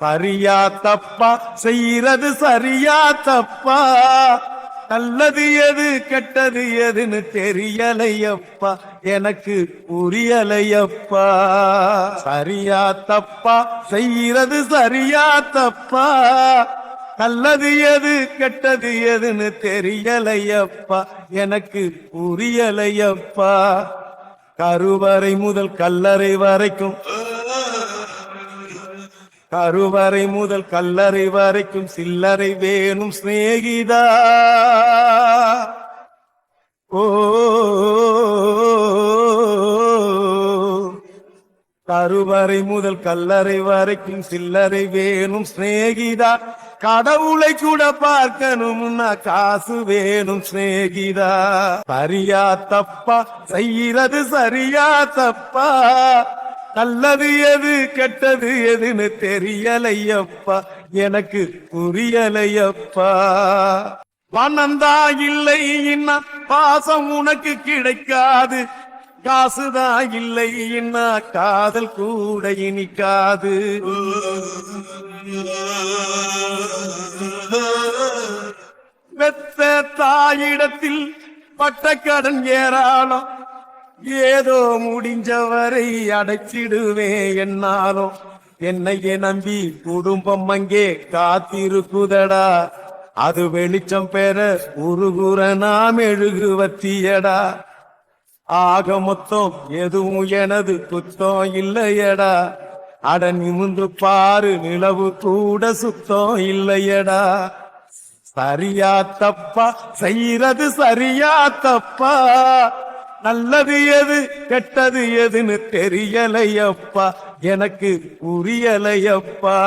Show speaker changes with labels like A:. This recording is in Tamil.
A: சரியா தப்பா செய்யறது சரியா தப்பா, நல்லது எது கெட்டது எதுன்னு தெரியலையப்பா, எனக்கு புரியலையப்பா. சரியா தப்பா செய்யறது சரியா தப்பா, நல்லது எது கெட்டது எதுன்னு தெரியலையப்பா, எனக்கு புரியலையப்பா. கருவறை முதல் கல்லறை வரைக்கும், கருவறை முதல் கல்லறை வரைக்கும் சில்லறை வேணும் சிநேகிதா. ஓ கருவறை முதல் கல்லறை வரைக்கும் சில்லறை வேணும் சிநேகிதா. கடவுளை கூட பார்க்கணும்னா காசு வேணும் சிநேகிதா. சரியா தப்பா செய்யறது சரியா தப்பா, நல்லது எது கெட்டது எதுன்னு தெரியலையப்பா, எனக்கு புரியலையப்பா. பணந்தா இல்லை இன்னா பாசம் உனக்கு கிடைக்காது, காசுதான் இல்லை இன்னா காதல் கூட இனிக்காது. வெத்த தாயிடத்தில் பட்ட கடன் ஏராளம், ஏதோ முடிஞ்சவரை அடைச்சிடுவேன் என்னாலும். என்னையே நம்பி குடும்பம் அங்கே காத்திருக்குதடா, அது வெளிச்சம் பெற உருகுற நாம் எழுகுவத்தியடா. ஆக மொத்தம் எதுவும் எனது குத்தம் இல்லையடா, அட நிமிந்து பாரு நிலவு கூட சுத்தம் இல்லையடா. சரியா தப்பா செய்யறது சரியா தப்பா, நல்லது எது கெட்டது எதுன்னு தெரியலையப்பா, எனக்கு புரியலையப்பா.